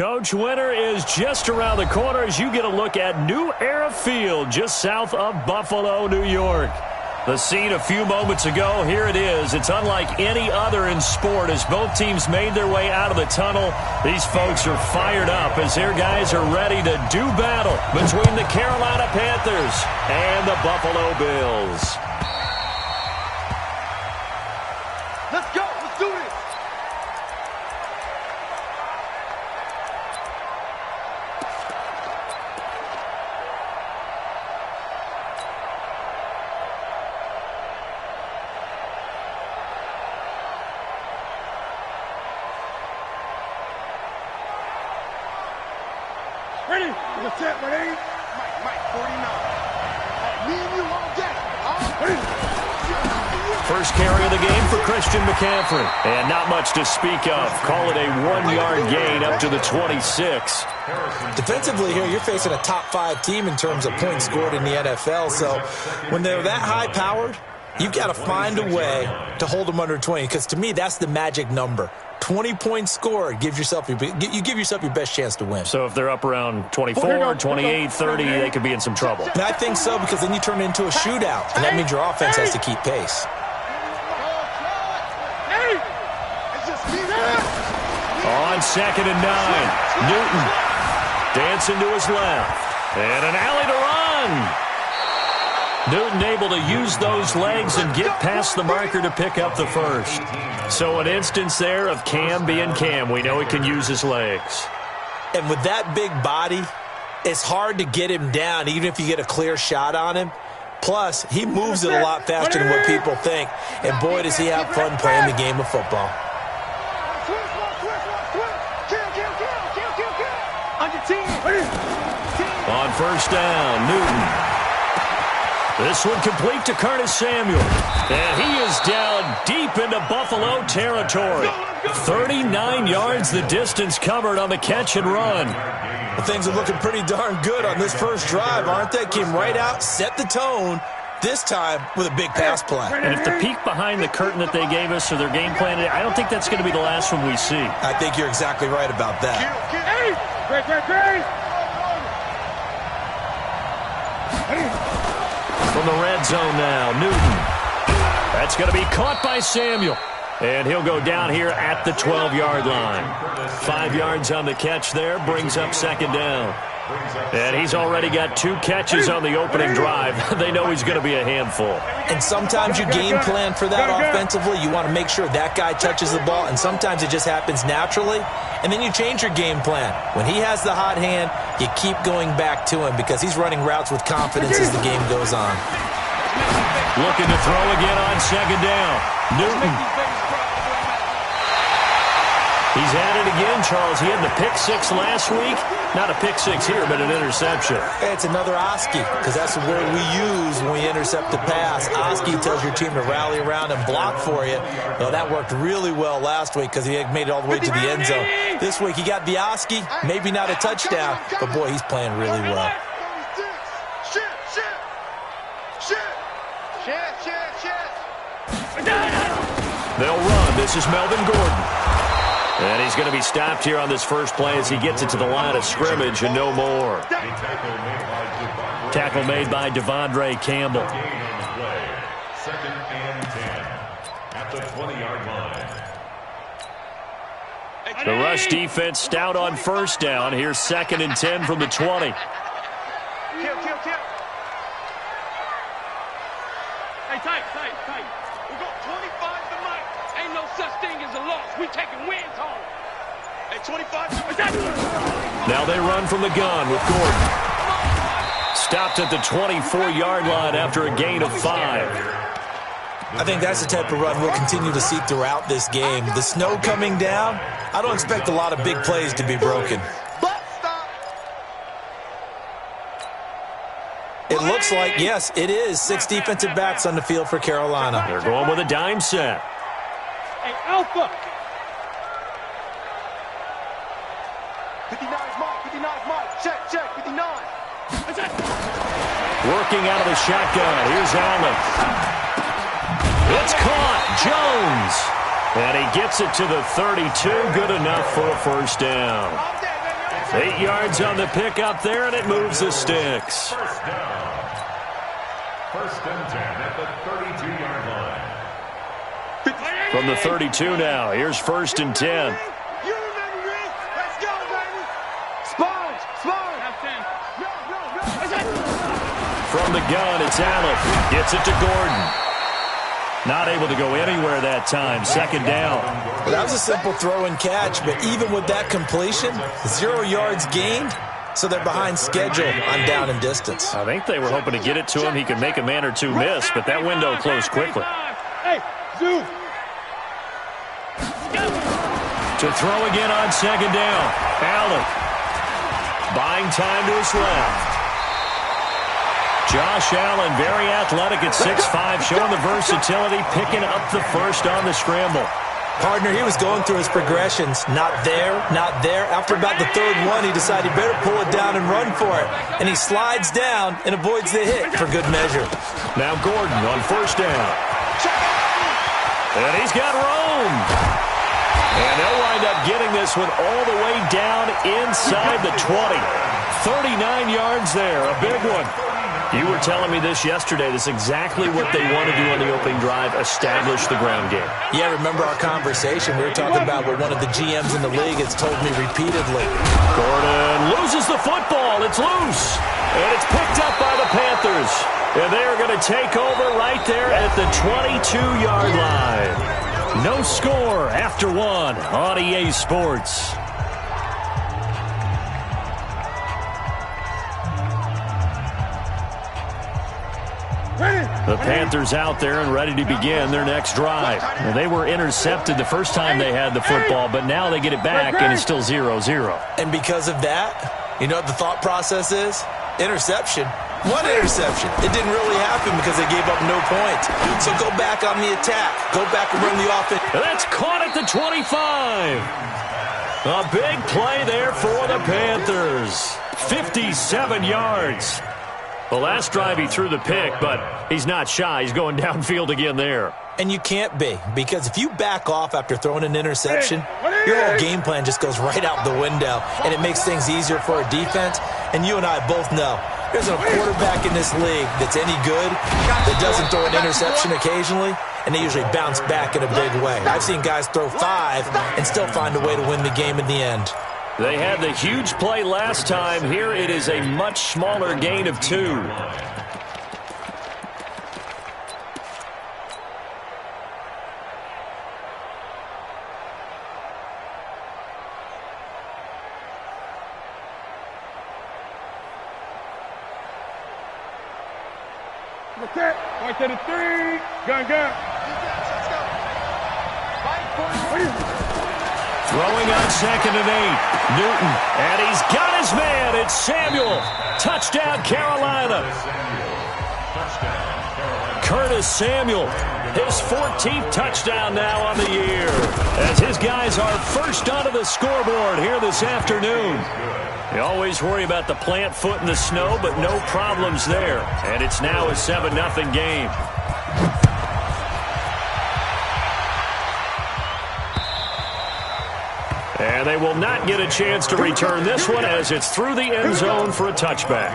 Coach, winter is just around the corner as you get a look at New Era Field just south of Buffalo, New York. The scene a few moments ago, here it is. It's unlike any other in sport as both teams made their way out of the tunnel. These folks are fired up as their guys are ready to do battle between the Carolina Panthers and the Buffalo Bills. Let's go. Let's do this. Ready? What's that, ready? Mike, 49. Me and you all day. First carry of the game for Christian McCaffrey. And not much to speak of. Call it a 1-yard gain up to the 26. Defensively here, you're facing a top-5 team in terms of points scored in the NFL. So when they're that high-powered, you've got to find a way to hold them under 20. Because to me, that's the magic number. 20 points scored, you give yourself your best chance to win. So if they're up around 24, 28, 30, they could be in some trouble. And I think so, because then you turn it into a shootout, and that means your offense has to keep pace. On 2nd and 9, Newton dancing to his left. And an alley to run. Newton able to use those legs and get past the marker to pick up the first. So an instance there of Cam being Cam. We know he can use his legs. And with that big body, it's hard to get him down, even if you get a clear shot on him. Plus, he moves it a lot faster than what people think. And boy, does he have fun playing the game of football. On first down, Newton. This one complete to Curtis Samuel. And he is down deep into Buffalo territory. 39 yards the distance covered on the catch and run. Well, things are looking pretty darn good on this first drive, aren't they? Came right out, set the tone, this time with a big pass play. And if the peek behind the curtain that they gave us or their game plan, I don't think that's going to be the last one we see. I think you're exactly right about that. From the red zone now, Newton. That's going to be caught by Samuel. And he'll go down here at the 12-yard line. 5 yards on the catch there, brings up 2nd down. And he's already got 2 catches on the opening drive. They know he's going to be a handful. And sometimes you game plan for that offensively. You want to make sure that guy touches the ball, and sometimes it just happens naturally. And then you change your game plan. When he has the hot hand, you keep going back to him because he's running routes with confidence as the game goes on. Looking to throw again on 2nd down. Newton. He's at it again, Charles. He had the pick 6 last week. Not a pick 6 here, but an interception. It's another Oski, because that's the word we use when we intercept the pass. Oski tells your team to rally around and block for you. Well, that worked really well last week because he made it all the way to the end zone. This week he got the Oski, maybe not a touchdown, but boy, he's playing really well. They'll run. This is Melvin Gordon. And he's going to be stopped here on this first play as he gets it to the line of scrimmage and no more. Tackle made by Devondre Campbell. 2nd and 10 at the 20-yard line. The rush defense stout on first down. Here's 2nd and 10 from the 20. Hey, tight. We got 25 tonight. Ain't no such thing as a loss. We taking wins home. Hey, 25. Now they run from the gun with Gordon. Stopped at the 24-yard line after a gain of 5. I think that's the type of run we'll continue to see throughout this game. The snow coming down, I don't expect a lot of big plays to be broken. It looks like, yes, it is 6 defensive backs on the field for Carolina. They're going with a dime set. Hey, Alpha. 59 Mike. Check, 59. Working out of the shotgun. Here's Allen. It's caught. Jones. And he gets it to the 32. Good enough for a first down. 8 yards on the pickup there, and it moves the sticks. First down. First and 10 at the 32-yard line. From the 32 now, here's first and 10. You remember this? Let's go, baby. Sponge. From the gun, it's Allen. Gets it to Gordon. Not able to go anywhere that time. Second down. Well, that was a simple throw and catch, but even with that completion, 0 yards gained, so they're behind schedule on down and distance. I think they were hoping to get it to him. He could make a man or two miss, but that window closed quickly. Hey, Zoo. To throw again on second down. Allen buying time to his left. Josh Allen, very athletic at 6'5", showing the versatility, picking up the first on the scramble. Partner, he was going through his progressions. Not there, not there. After about the third one, he decided he better pull it down and run for it. And he slides down and avoids the hit for good measure. Now Gordon on first down. And he's got room. And they'll wind up getting this one all the way down inside the 20. 39 yards there, a big one. You were telling me this yesterday. This is exactly what they want to do on the opening drive, establish the ground game. Yeah, remember our conversation. We were talking about what one of the GMs in the league has told me repeatedly. Gordon loses the football. It's loose. And it's picked up by the Panthers. And they're going to take over right there at the 22-yard line. No score after one on EA Sports. The Panthers out there and ready to begin their next drive. Well, they were intercepted the first time they had the football, but now they get it back, and it's still 0-0. And because of that, you know what the thought process is? Interception. One interception. It didn't really happen because they gave up no points. So go back on the attack. Go back and run the offense. And that's caught at the 25. A big play there for the Panthers. 57 yards. The last drive he threw the pick, but he's not shy. He's going downfield again there. And you can't be, because if you back off after throwing an interception, your whole game plan just goes right out the window, and it makes things easier for a defense. And you and I both know there's a quarterback in this league that's any good that doesn't throw an interception occasionally, and they usually bounce back in a big way. I've seen guys throw 5 and still find a way to win the game in the end. They had the huge play last time. Here it is a much smaller gain of 2. Right to the 3. Gun. Throwing on second and 8. Newton, and he's got his man. It's Samuel. Touchdown, Carolina. Curtis Samuel, his 14th touchdown now on the year, as his guys are first onto the scoreboard here this afternoon. You always worry about the plant foot in the snow, but no problems there. And it's now a 7-0 game. And they will not get a chance to return this one as it's through the end zone for a touchback.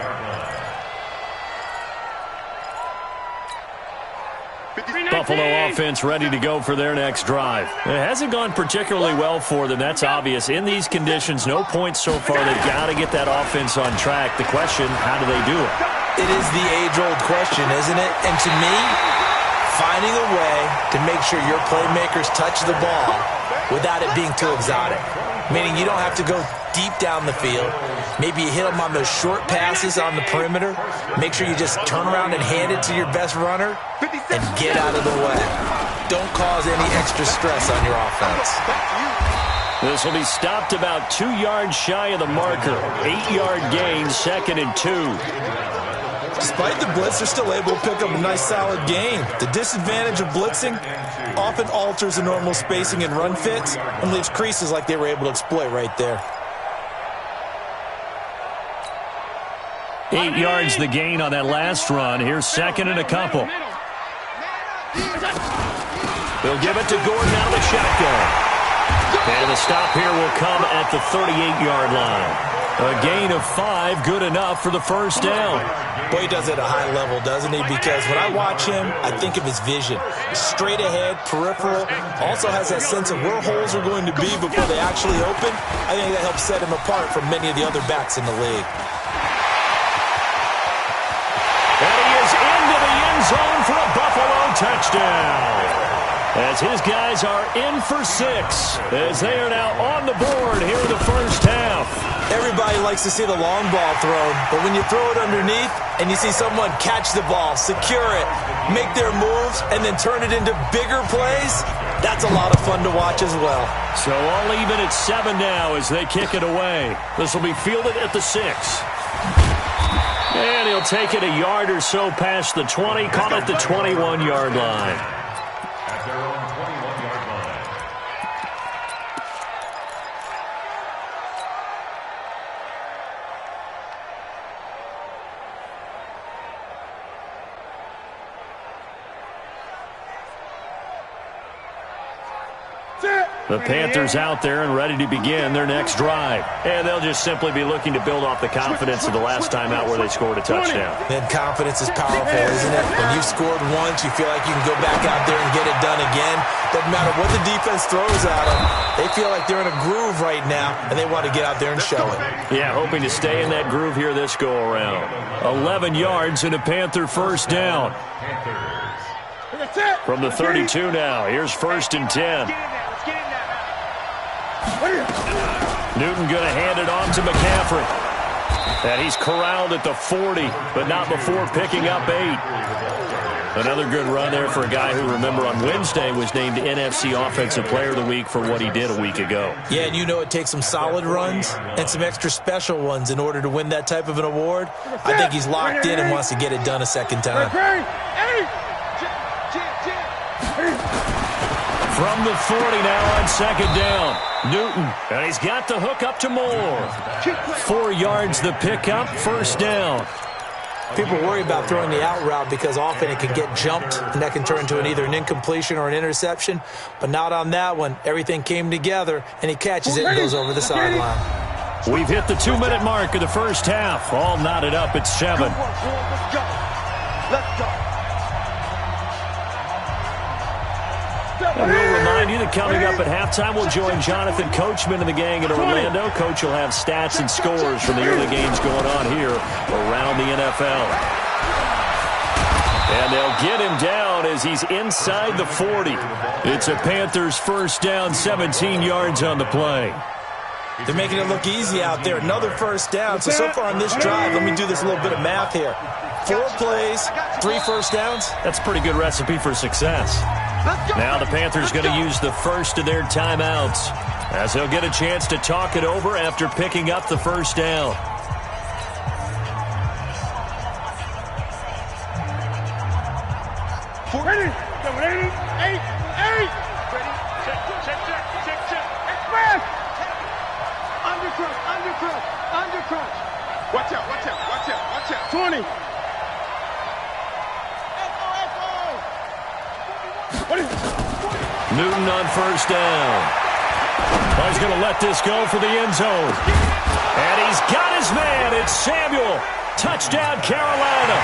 Buffalo offense ready to go for their next drive. It hasn't gone particularly well for them. That's obvious. In these conditions, no points so far. They've got to get that offense on track. The question, how do they do it? It is the age-old question, isn't it? And to me, finding a way to make sure your playmakers touch the ball without it being too exotic. Meaning you don't have to go deep down the field. Maybe you hit them on those short passes on the perimeter. Make sure you just turn around and hand it to your best runner and get out of the way. Don't cause any extra stress on your offense. This will be stopped about 2 yards shy of the marker. 8-yard gain, 2nd and 2. Despite the blitz, they're still able to pick up a nice solid gain. The disadvantage of blitzing often alters the normal spacing and run fits and leaves creases like they were able to exploit right there. 8 yards the gain on that last run. Here's 2nd and a couple. They'll give it to Gordon out of the shotgun. And the stop here will come at the 38-yard line. A gain of 5, good enough for the first down. Boy, he does it at a high level, doesn't he? Because when I watch him, I think of his vision. Straight ahead, peripheral, also has that sense of where holes are going to be before they actually open. I think that helps set him apart from many of the other backs in the league. And he is into the end zone for a Buffalo touchdown. As his guys are in for 6, as they are now on the board here in the first half. Everybody likes to see the long ball thrown, but when you throw it underneath and you see someone catch the ball, secure it, make their moves, and then turn it into bigger plays, that's a lot of fun to watch as well. So all even at 7 now as they kick it away. This will be fielded at the 6. And he'll take it a yard or so past the 20, caught at the 21-yard line. At their own 21-yard line. The Panthers out there and ready to begin their next drive. And they'll just simply be looking to build off the confidence of the last time out where they scored a touchdown. And confidence is powerful, isn't it? When you've scored once, you feel like you can go back out there and get it done again. Doesn't matter what the defense throws at them. They feel like they're in a groove right now, and they want to get out there and show it. Yeah, hoping to stay in that groove here this go-around. 11 yards and a Panther first down. From the 32 now, here's 1st and 10. Newton going to hand it on to McCaffrey. And he's corralled at the 40, but not before picking up 8. Another good run there for a guy who, remember, on Wednesday was named NFC Offensive Player of the Week for what he did a week ago. Yeah, and you know it takes some solid runs and some extra special ones in order to win that type of an award. I think he's locked in and wants to get it done a second time. From the 40 now on 2nd down. Newton, and he's got the hook up to Moore. 4 yards the pickup, 1st down. People worry about throwing the out route because often it can get jumped, and that can turn into either an incompletion or an interception. But not on that one. Everything came together, and he catches it and goes over the sideline. We've hit the 2-minute mark of the first half. All knotted up at 7. Let's go. Let's go. And we'll remind you that coming up at halftime, we'll join Jonathan Coachman and the gang in Orlando. Coach will have stats and scores from the early games going on here around the NFL. And they'll get him down as he's inside the 40. It's a Panthers first down, 17 yards on the play. They're making it look easy out there. Another first down. So far on this drive, let me do this little bit of math here. 4 plays, 3 first downs. That's a pretty good recipe for success. Now the Panthers going to use the first of their timeouts as they'll get a chance to talk it over after picking up the first down. Ready? 8. Ready? Check. Express! Undercrunch. Watch out. 20. Newton on first down. Oh, he's going to let this go for the end zone. And he's got his man. It's Samuel. Touchdown, Carolina.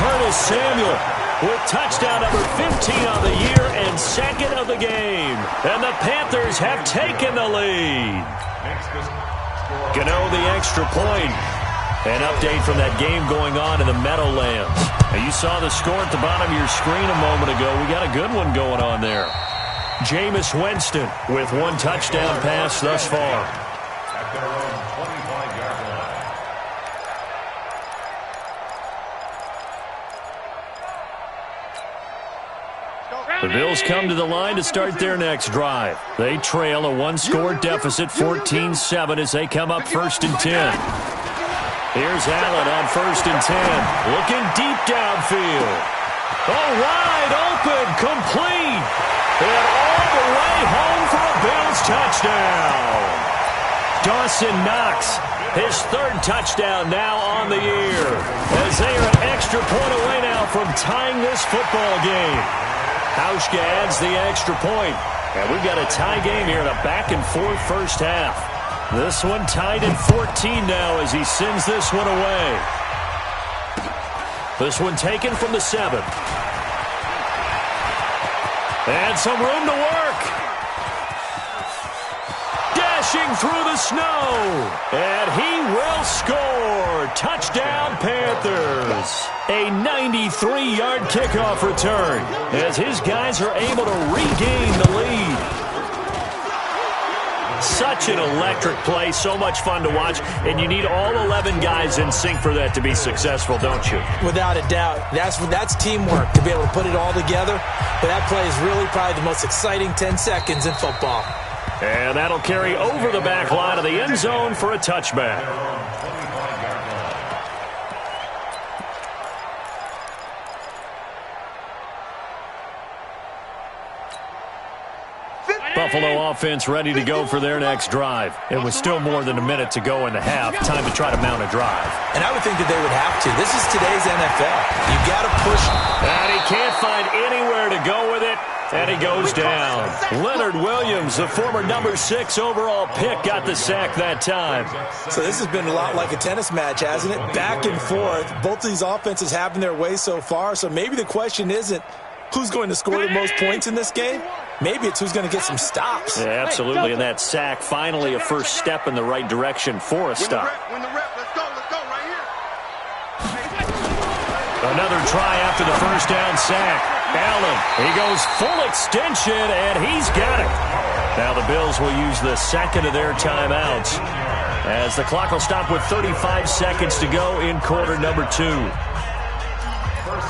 Curtis Samuel with touchdown number 15 on the year and 2nd of the game. And the Panthers have taken the lead. Gano the extra point. An update from that game going on in the Meadowlands. Now, you saw the score at the bottom of your screen a moment ago. We got a good one going on there. Jameis Winston with 1 touchdown pass thus far. At their own 25-yard line. The Bills come to the line to start their next drive. They trail a 1-score deficit, 14-7, as they come up 1st and 10. Here's Allen on 1st and 10. Looking deep downfield. Oh, wide open, complete. And all the way home for a Bills touchdown. Dawson Knox, his 3rd touchdown now on the year. As they are an extra point away now from tying this football game. Hauschka adds the extra point. And we've got a tie game here in a back-and-forth first half. This one tied at 14 now as he sends this one away. This one taken from the 7. And some room to work. Dashing through the snow. And he will score. Touchdown, Panthers. A 93-yard kickoff return as his guys are able to regain the lead. Such an electric play, so much fun to watch, and you need all 11 guys in sync for that to be successful, don't you? Without a doubt. That's teamwork, to be able to put it all together. But that play is really probably the most exciting 10 seconds in football. And that'll carry over the back line of the end zone for a touchback. Buffalo offense ready to go for their next drive. It was still more than a minute to go in the half. Time to try to mount a drive. And I would think that they would have to. This is today's NFL. You got to push. And he can't find anywhere to go with it. And he goes down. Leonard Williams, the former number 6 overall pick, got the sack that time. So this has been a lot like a tennis match, hasn't it? Back and forth. Both of these offenses having their way so far. So maybe the question isn't who's going to score the most points in this game. Maybe it's who's going to get some stops. Yeah, absolutely. And that sack, finally a first step in the right direction for a stop. Win the rep. Let's go right here. Another try after the first down sack. Allen, he goes full extension, and he's got it. Now the Bills will use the second of their timeouts as the clock will stop with 35 seconds to go in quarter number 2. First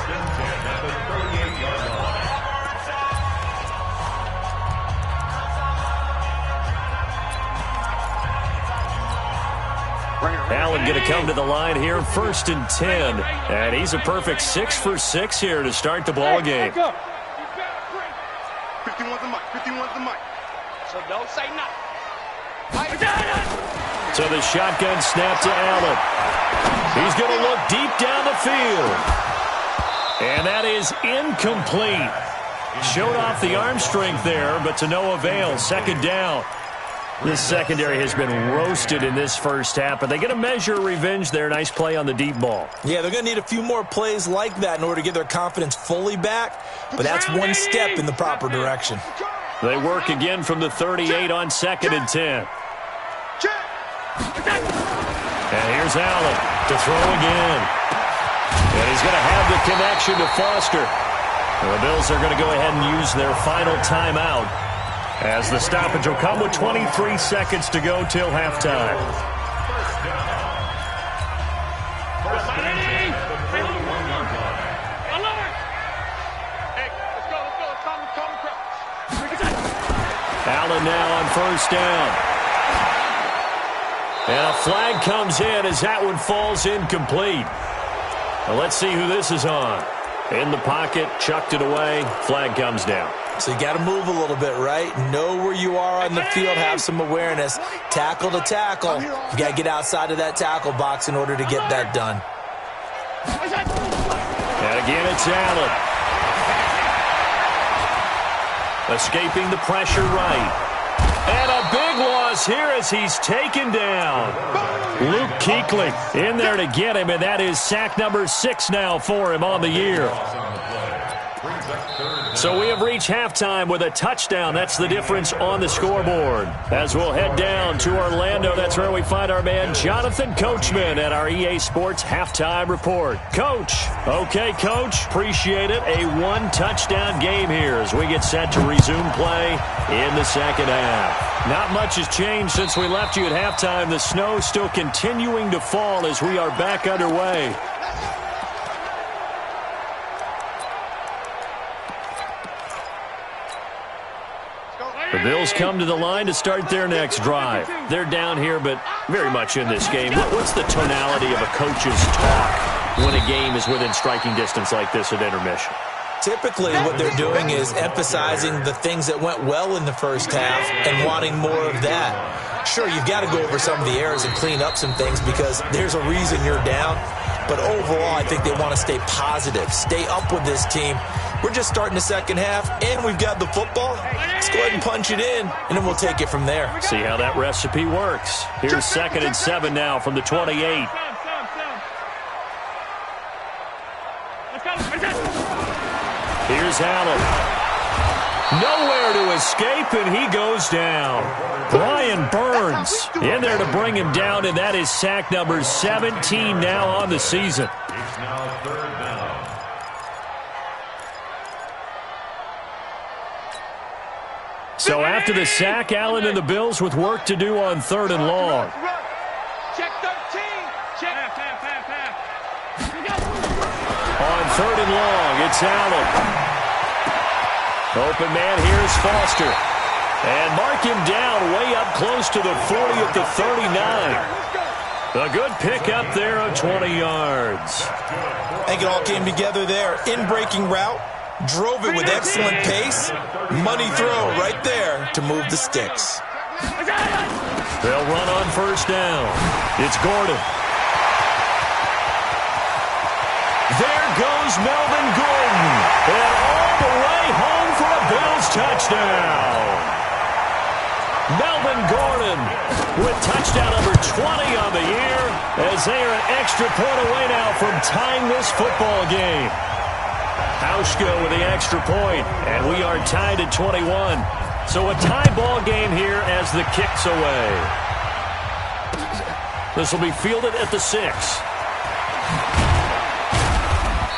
and 10 at the 38-yard line. Allen going to come to the line here, 1st and 10. And he's a perfect 6 for 6 here to start the ball game. 51's the mic. 51's the mic. So don't say nothing. So the shotgun snap to Allen. He's going to look deep down the field. And that is incomplete. Showed off the arm strength there, but to no avail. Second down. This secondary has been roasted in this first half, but they get a measure of revenge there. Nice play on the deep ball. Yeah, they're going to need a few more plays like that in order to get their confidence fully back, but that's one step in the proper direction. They work again from the 38 on 2nd and 10. And here's Allen to throw again. And he's going to have the connection to Foster. The Bills are going to go ahead and use their final timeout as the stoppage will come with 23 seconds to go till halftime. Allen now on first down. And a flag comes in as that one falls incomplete. Now let's see who this is on. In the pocket, chucked it away, flag comes down. So you got to move a little bit, right? Know where you are on the field, have some awareness. Tackle to tackle. You got to get outside of that tackle box in order to get that done. And again, it's Allen. Escaping the pressure right. And a big loss here as he's taken down. Luke Kuechly in there to get him, and that is sack number 6 now for him on the year. So we have reached halftime with a touchdown. That's the difference on the scoreboard. As we'll head down to Orlando, that's where we find our man Jonathan Coachman at our EA Sports Halftime Report. Coach. Okay, Coach. Appreciate it. A 1-touchdown game here as we get set to resume play in the second half. Not much has changed since we left you at halftime. The snow still continuing to fall as we are back underway. The Bills come to the line to start their next drive. They're down here, but very much in this game. What's the tonality of a coach's talk when a game is within striking distance like this at intermission? Typically, what they're doing is emphasizing the things that went well in the first half and wanting more of that. Sure, you've got to go over some of the errors and clean up some things because there's a reason you're down. But overall, I think they want to stay positive, stay up with this team. We're just starting the second half, and we've got the football. Let's go ahead and punch it in, and then we'll take it from there. See how that recipe works. Here's 2nd and 7 now from the 28. Here's Allen. Nowhere to escape, and he goes down. Brian Burns in there to bring him down, and that is sack number 17 now on the season. It's now 3rd down. So after the sack, Allen and the Bills with work to do on 3rd and long. Check 13. Check. On 3rd and long, it's Allen. Open man, here's Foster. And mark him down way up close to the 40 at the 39. A good pickup there of 20 yards. I think it all came together there. In-breaking route, drove it with excellent pace. Money throw right there to move the sticks. They'll run on 1st down. It's Gordon. There goes Melvin Gordon. And all the way home for a Bills touchdown. Melvin Gordon with touchdown number 20 on the year as they are an extra point away now from tying this football game. Hauschka with the extra point, and we are tied at 21. So a tie ball game here as the kick's away. This will be fielded at the 6.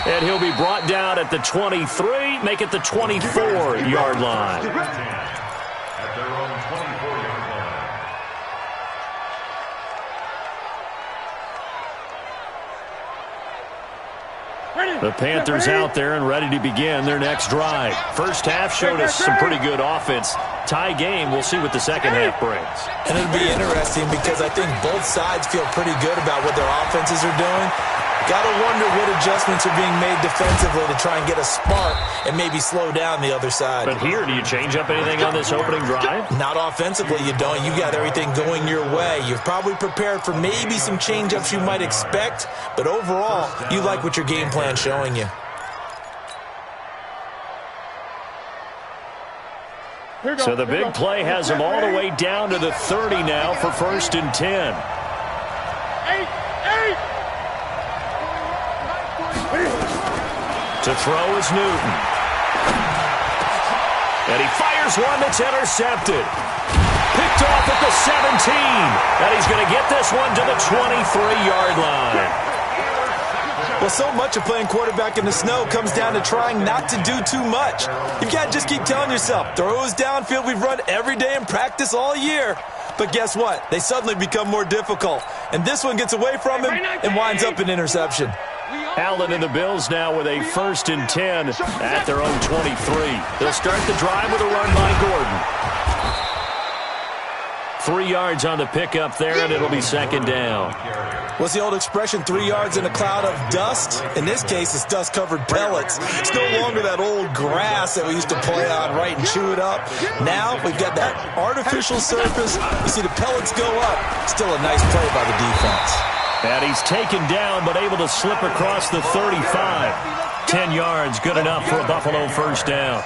And he'll be brought down at the 23, make it the 24-yard line. At their own 24-yard line. The Panthers out there and ready to begin their next drive. First half showed us some pretty good offense. Tie game, we'll see what the second half brings. And it'll be interesting because I think both sides feel pretty good about what their offenses are doing. Got to wonder what adjustments are being made defensively to try and get a spark and maybe slow down the other side. But here, do you change up anything on this opening drive? Not offensively, you don't. You got everything going your way. You've probably prepared for maybe some change-ups you might expect, but overall, you like what your game plan's showing you. So the big play has them all the way down to the 30 now for 1st and 10. To throw is Newton. And he fires one that's intercepted. Picked off at the 17. And he's going to get this one to the 23-yard line. Well, so much of playing quarterback in the snow comes down to trying not to do too much. You've got to just keep telling yourself, throws downfield we've run every day in practice all year. But guess what? They suddenly become more difficult. And this one gets away from him and winds up an interception. Allen and the Bills now with a 1st and 10 at their own 23. They'll start the drive with a run by Gordon. 3 yards on the pickup there, and it'll be 2nd down. What's the old expression, 3 yards in a cloud of dust? In this case, it's dust-covered pellets. It's no longer that old grass that we used to play on, right, and chew it up. Now we've got that artificial surface. You see the pellets go up. Still a nice play by the defense. And he's taken down, but able to slip across the 35. 10 yards, good enough for a Buffalo 1st down.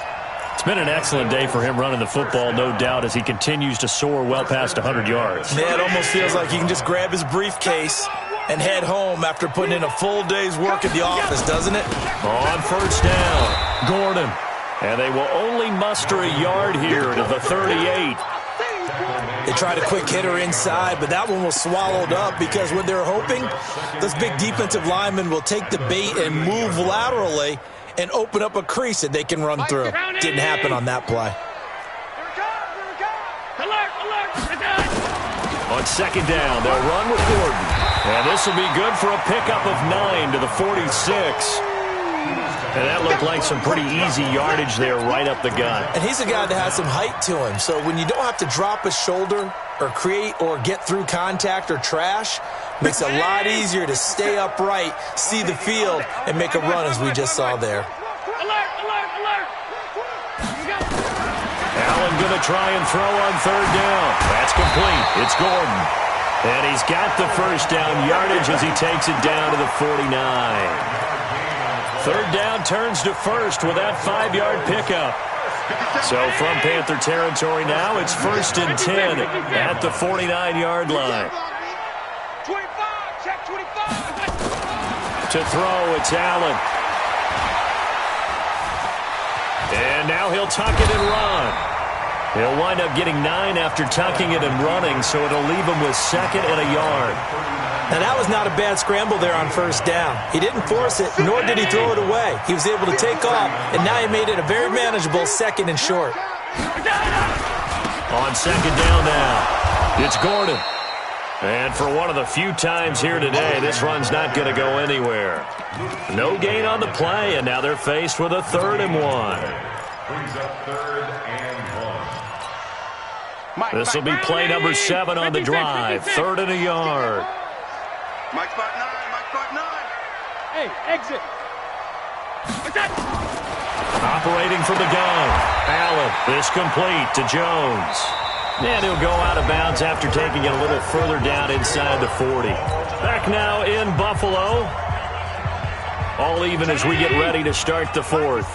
It's been an excellent day for him running the football, no doubt, as he continues to soar well past 100 yards. Yeah, it almost feels like he can just grab his briefcase and head home after putting in a full day's work at the office, doesn't it? On 1st down, Gordon. And they will only muster a yard here to the 38. They tried a quick hitter inside, but that one was swallowed up because what they're hoping, those big defensive linemen will take the bait and move laterally and open up a crease that they can run through. Didn't happen on that play. On 2nd down, they'll run with Gordon. And this will be good for a pickup of 9 to the 46. And that looked like some pretty easy yardage there right up the gut. And he's a guy that has some height to him. So when you don't have to drop a shoulder or create or get through contact or trash, makes it a lot easier to stay upright, see the field, and make a run as we just saw there. Allen going to try and throw on third down. That's complete. It's Gordon. And he's got the first down yardage as he takes it down to the 49. Third down turns to first with that 5-yard pickup. So from Panther territory now, it's 1st and 10 at the 49-yard line. 25, check 25. To throw, it's Allen. And now he'll tuck it and run. He'll wind up getting 9 after tucking it and running, so it'll leave him with 2nd and a yard. Now, that was not a bad scramble there on first down. He didn't force it, nor did he throw it away. He was able to take off, and now he made it a very manageable 2nd and short. On 2nd down now, it's Gordon. And for one of the few times here today, this run's not going to go anywhere. No gain on the play, and now they're faced with a 3rd and 1. Brings up 3rd and 1. This will be play number 7 on the drive. 3rd and a yard. Mike spot 9, Mike spot 9. Hey, exit. Operating from the gun. Allen, this complete to Jones. And he'll go out of bounds after taking it a little further down inside the 40. Back now in Buffalo. All even as we get ready to start the 4th.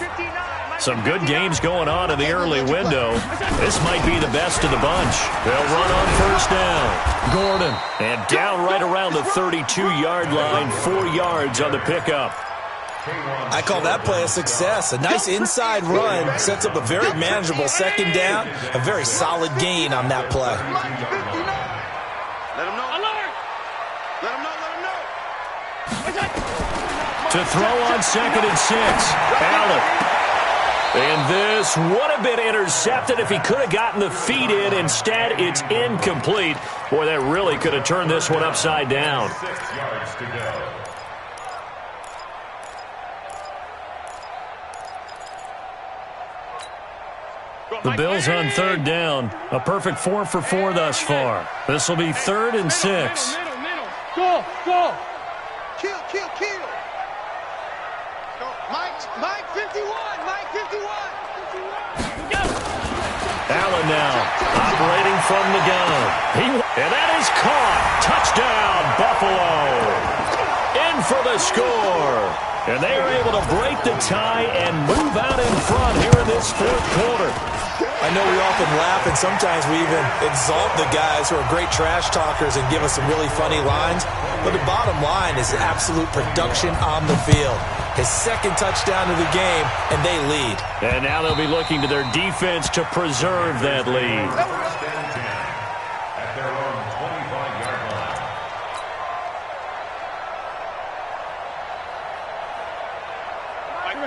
Some good games going on in the early window. This might be the best of the bunch. They'll run on first down. Gordon. And down right around the 32-yard line. 4 yards on the pickup. I call that play a success. A nice inside run sets up a very manageable 2nd down. A very solid gain on that play. Let him know. Alert! Let him know, To throw on 2nd and 6. Allen. And this would have been intercepted if he could have gotten the feet in. Instead, it's incomplete. Boy, that really could have turned this one upside down. 6 yards to go. The Bills on 3rd down. A perfect 4 for 4 thus far. This will be 3rd and 6. Middle. Go. Kill. Go. Mike 51. Mike 51. Allen now operating from the gun. And that is caught. Touchdown, Buffalo. In for the score. And they are able to break the tie and move out in front here in this 4th quarter. I know we often laugh, and sometimes we even exalt the guys who are great trash talkers and give us some really funny lines. But the bottom line is absolute production on the field. His 2nd touchdown of the game, and they lead. And now they'll be looking to their defense to preserve that lead. First and 10 at their own 25-yard line.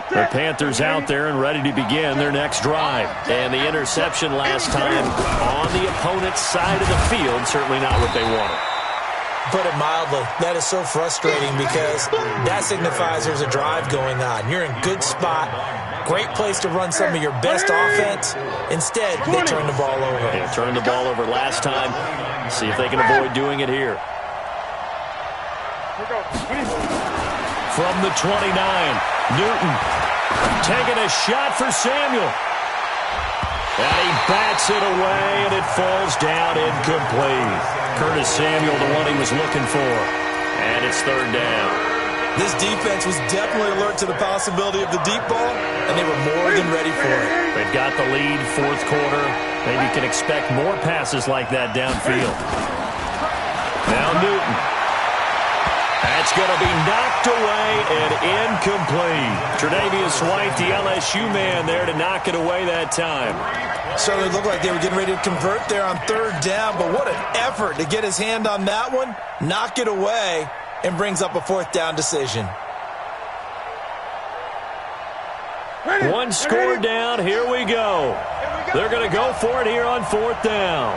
The Panthers out there and ready to begin their next drive. And the interception last time on the opponent's side of the field, certainly not what they wanted. Put it mildly, that is so frustrating because that signifies there's a drive going on. You're in good spot, great place to run some of your best offense. Instead, they turn the ball over. They turned the ball over last time. See if they can avoid doing it here. From the 29, Newton taking a shot for Samuel. And he bats it away, and it falls down incomplete. Curtis Samuel, the one he was looking for. And it's 3rd down. This defense was definitely alert to the possibility of the deep ball, and they were more than ready for it. They've got the lead, 4th quarter. Maybe you can expect more passes like that downfield. Now Newton. That's going to be knocked away and incomplete. Tre'Davious White, the LSU man there to knock it away that time. Certainly looked like they were getting ready to convert there on 3rd down, but what an effort to get his hand on that one, knock it away, and brings up a 4th down decision. One score down, here we go. They're going to go for it here on 4th down.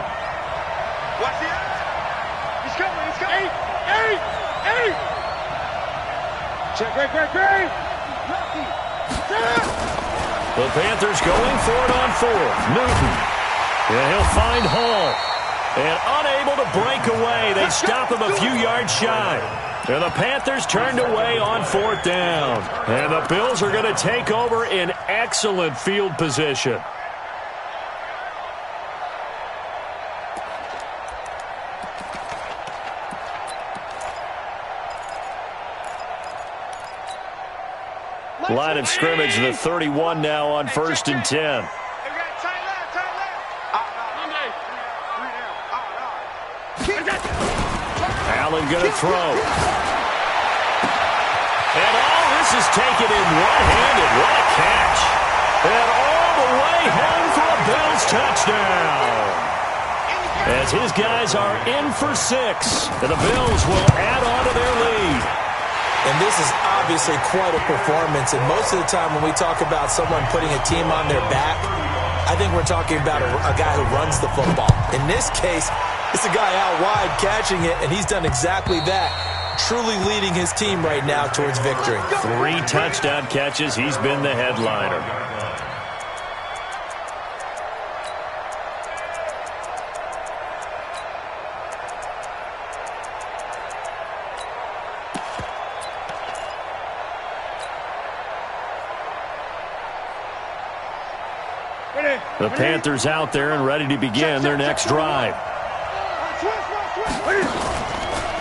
Watch the edge. He's coming. 8. Check, great. The Panthers going for it on 4th. Newton. And he'll find Hall. And unable to break away. They stop him a few yards shy. And the Panthers turned away on 4th down. And the Bills are going to take over in excellent field position. Line of scrimmage, the 31 now on 1st and 10. Allen going to throw. And all this is taken in one-handed. What a catch. And all the way home for a Bills touchdown. As his guys are in for 6. And the Bills will add on to their lead. And this is obviously quite a performance. And most of the time when we talk about someone putting a team on their back, I think we're talking about a guy who runs the football. In this case, it's a guy out wide catching it, and he's done exactly that, truly leading his team right now towards victory. 3 touchdown catches. He's been the headliner. The Panthers out there and ready to begin their next drive.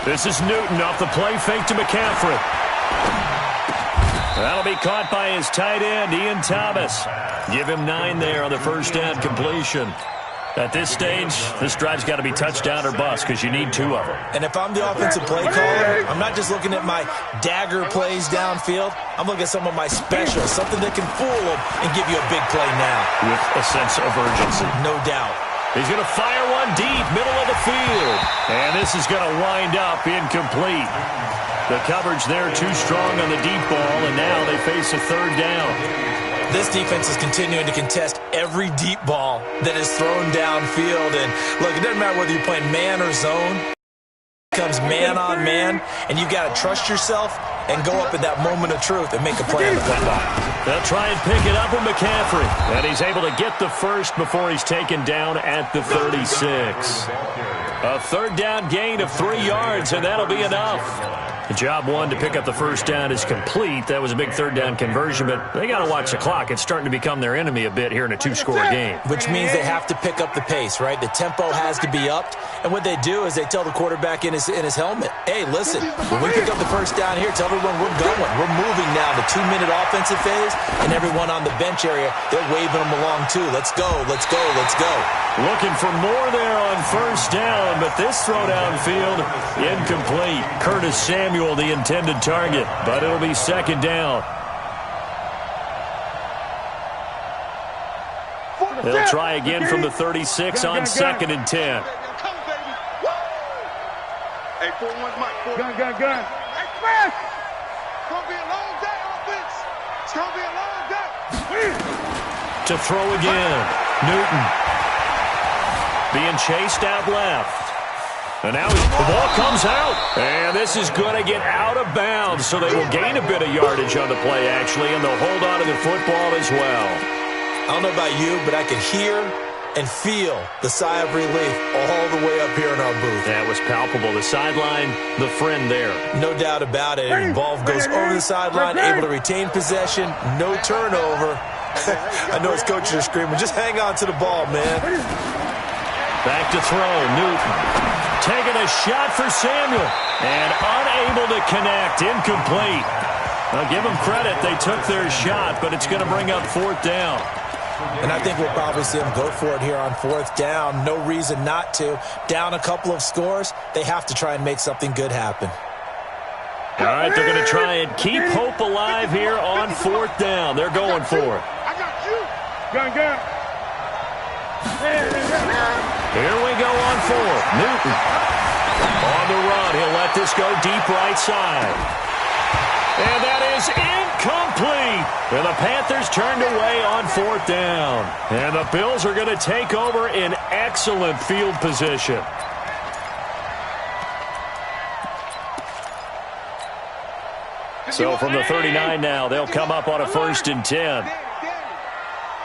This is Newton off the play fake to McCaffrey. That'll be caught by his tight end, Ian Thomas. Give him 9 there on the first down completion. At this stage, this drive's got to be touchdown or bust because you need 2 of them. And if I'm the offensive play caller, I'm not just looking at my dagger plays downfield. I'm looking at some of my specials, something that can fool them and give you a big play now. With a sense of urgency. No doubt. He's going to fire one deep, middle of the field. And this is going to wind up incomplete. The coverage there too strong on the deep ball, and now they face a 3rd down. This defense is continuing to contest every deep ball that is thrown downfield. And look, it doesn't matter whether you're playing man or zone. It comes man on man, and you've got to trust yourself and go up at that moment of truth and make a play on the football. They'll try and pick it up with McCaffrey. And he's able to get the first before he's taken down at the 36. A 3rd down gain of 3 yards, and that'll be enough. The job 1 to pick up the first down is complete. That was a big 3rd down conversion, but they got to watch the clock. It's starting to become their enemy a bit here in a 2-score game. Which means they have to pick up the pace, right? The tempo has to be upped. And what they do is they tell the quarterback in his helmet, hey, listen, when we pick up the first down here, tell everyone we're going. We're moving now. The 2-minute offensive phase, and everyone on the bench area, they're waving them along too. Let's go, let's go, let's go. Looking for more there on first down, but this throw downfield, incomplete. Curtis Samuel, the intended target, but it'll be 2nd down. They'll try again from the 36 on 2nd and 10. Hey, 4-1 Mike. Gun. Hey, smash! It's going to be a long day, offense. It's going to be a long day. To throw again. Newton. Being chased out left. And now the ball comes out. And this is going to get out of bounds, so they will gain a bit of yardage on the play, actually, and they'll hold on to the football as well. I don't know about you, but I could hear and feel the sigh of relief all the way up here in our booth. That was palpable. The sideline, the friend there. No doubt about it. Ball goes over the sideline, able to retain possession, no turnover. I know his coaches are screaming, just hang on to the ball, man. Back to throw, Newton. Taking a shot for Samuel. And unable to connect, incomplete. Now give them credit, they took their shot, but it's going to bring up 4th down. And I think we'll probably see them go for it here on 4th down. No reason not to. Down a couple of scores, they have to try and make something good happen. All right, they're going to try and keep hope alive here on 4th down. They're going for it. I got you. Gun. Here we go on 4th. Newton on the run. He'll let this go deep right side. And that is incomplete. And the Panthers turned away on 4th down. And the Bills are going to take over in excellent field position. So from the 39 now, they'll come up on a 1st and 10.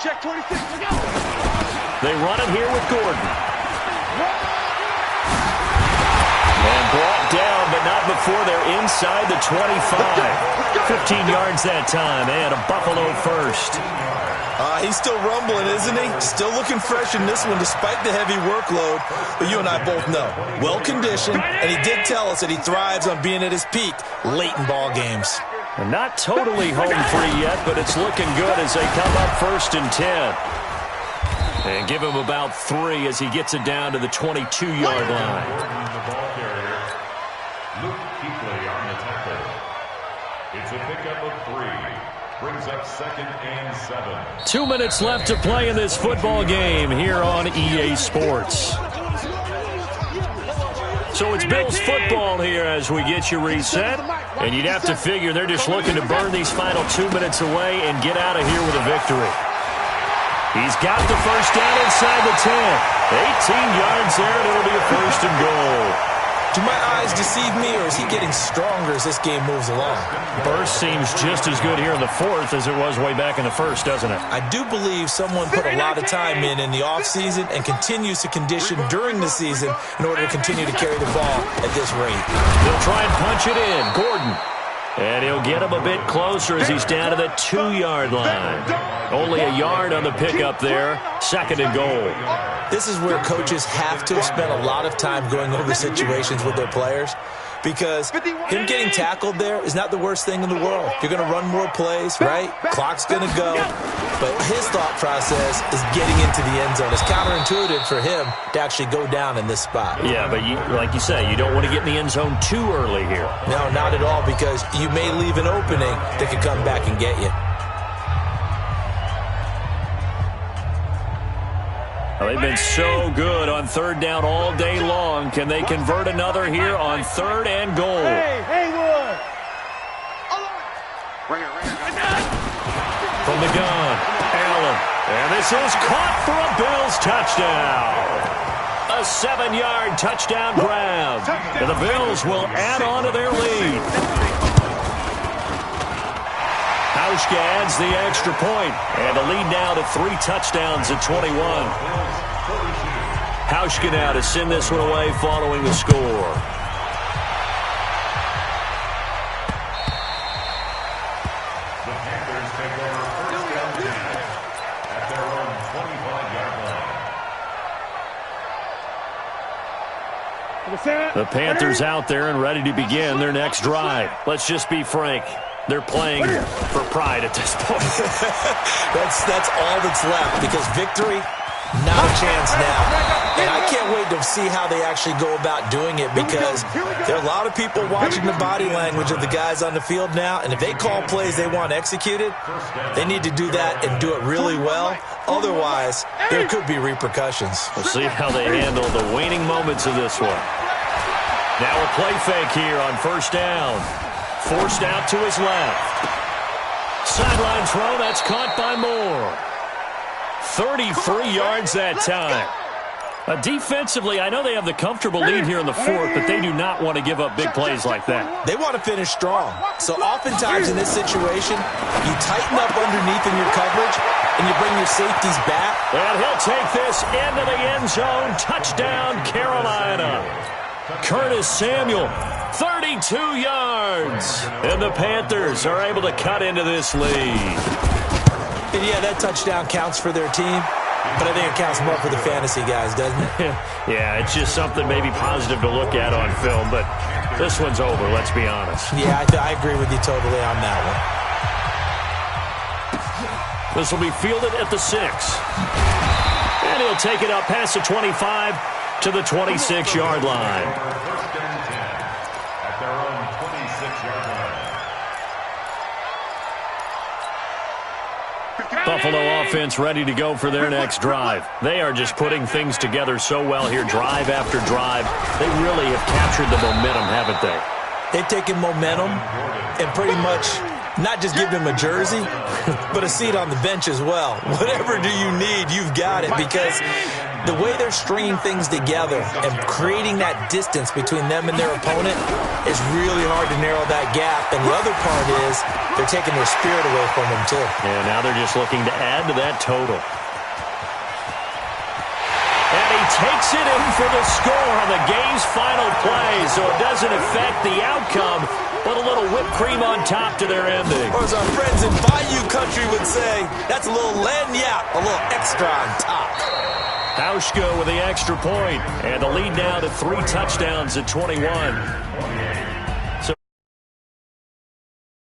Check 26. They run it here with Gordon. And brought down, but not before they're inside the 25. 15 yards that time, and a Buffalo first. He's still rumbling, isn't he? Still looking fresh in this one despite the heavy workload. But you and I both know, well-conditioned, and he did tell us that he thrives on being at his peak late in ball games. And not totally home free yet, but it's looking good as they come up 1st and 10. And give him about 3 as he gets it down to the 22-yard line. It's a pickup of 3. Brings up 2nd and 7. 2 minutes left to play in this football game here on EA Sports. So it's Bills football here as we get you reset. And you'd have to figure they're just looking to burn these final 2 minutes away and get out of here with a victory. He's got the first down inside the 10. 18 yards there, and it'll be a 1st and goal. Do my eyes deceive me, or is he getting stronger as this game moves along? Burst seems just as good here in the 4th as it was way back in the 1st, doesn't it? I do believe someone put a lot of time in the offseason and continues to condition during the season in order to continue to carry the ball at this rate. They'll try and punch it in. Gordon. And he'll get him a bit closer as he's down to the 2-yard line. Only a yard on the pickup there. 2nd and goal. This is where coaches have to have spent a lot of time going over situations with their players, because him getting tackled there is not the worst thing in the world. You're going to run more plays, right? Clock's going to go. But his thought process is getting into the end zone. It's counterintuitive for him to actually go down in this spot. Yeah, but like you say, you don't want to get in the end zone too early here. No, not at all, because you may leave an opening that could come back and get you. Well, they've been so good on 3rd down all day long. Can they convert another here on 3rd and goal? Hey, Wood! From the gun, Allen. And this is caught for a Bills touchdown. A 7-yard touchdown grab. And the Bills will add on to their lead. Hauschka adds the extra point, and a lead now to 3 touchdowns at 21. Hauschka now to send this one away following the score. The Panthers take over 1st and 10 at their own 25-yard line. The Panthers out there and ready to begin their next drive. Let's just be frank. They're playing for pride at this point. That's all that's left, because victory, not a chance now. And I can't wait to see how they actually go about doing it, because there are a lot of people watching the body language of the guys on the field now, and if they call plays they want executed, they need to do that and do it really well. Otherwise, there could be repercussions. We'll see how they handle the waning moments of this one. Now a play fake here on 1st down. Forced out to his left. Sideline throw, that's caught by Moore. 33 yards that time. Defensively, I know they have the comfortable lead here in the 4th, but they do not want to give up big plays like that. They want to finish strong. So oftentimes in this situation, you tighten up underneath in your coverage, and you bring your safeties back. And he'll take this into the end zone. Touchdown, Carolina. Curtis Samuel, 32 yards. And the Panthers are able to cut into this lead. And yeah, that touchdown counts for their team, but I think it counts more for the fantasy guys, doesn't it? Yeah, it's just something maybe positive to look at on film, but this one's over, let's be honest. Yeah, I agree with you totally on that one. This will be fielded at the 6. And he'll take it up past the 25 to the 26-yard line. First and 10 at their own 26-yard line. Buffalo offense ready to go for their next drive. They are just putting things together so well here, drive after drive. They really have captured the momentum, haven't they? They've taken momentum and pretty much not just give him a jersey, but a seat on the bench as well. Whatever do you need, you've got it, because the way they're stringing things together and creating that distance between them and their opponent is really hard to narrow that gap. And the other part is they're taking their spirit away from them, too. And now they're just looking to add to that total. And he takes it in for the score on the game's final play, so it doesn't affect the outcome, but a little whipped cream on top to their ending. Or as our friends in Bayou Country would say, that's a little lagniappe, a little extra on top. Hauschka with the extra point, and the lead now to 3 touchdowns at 21.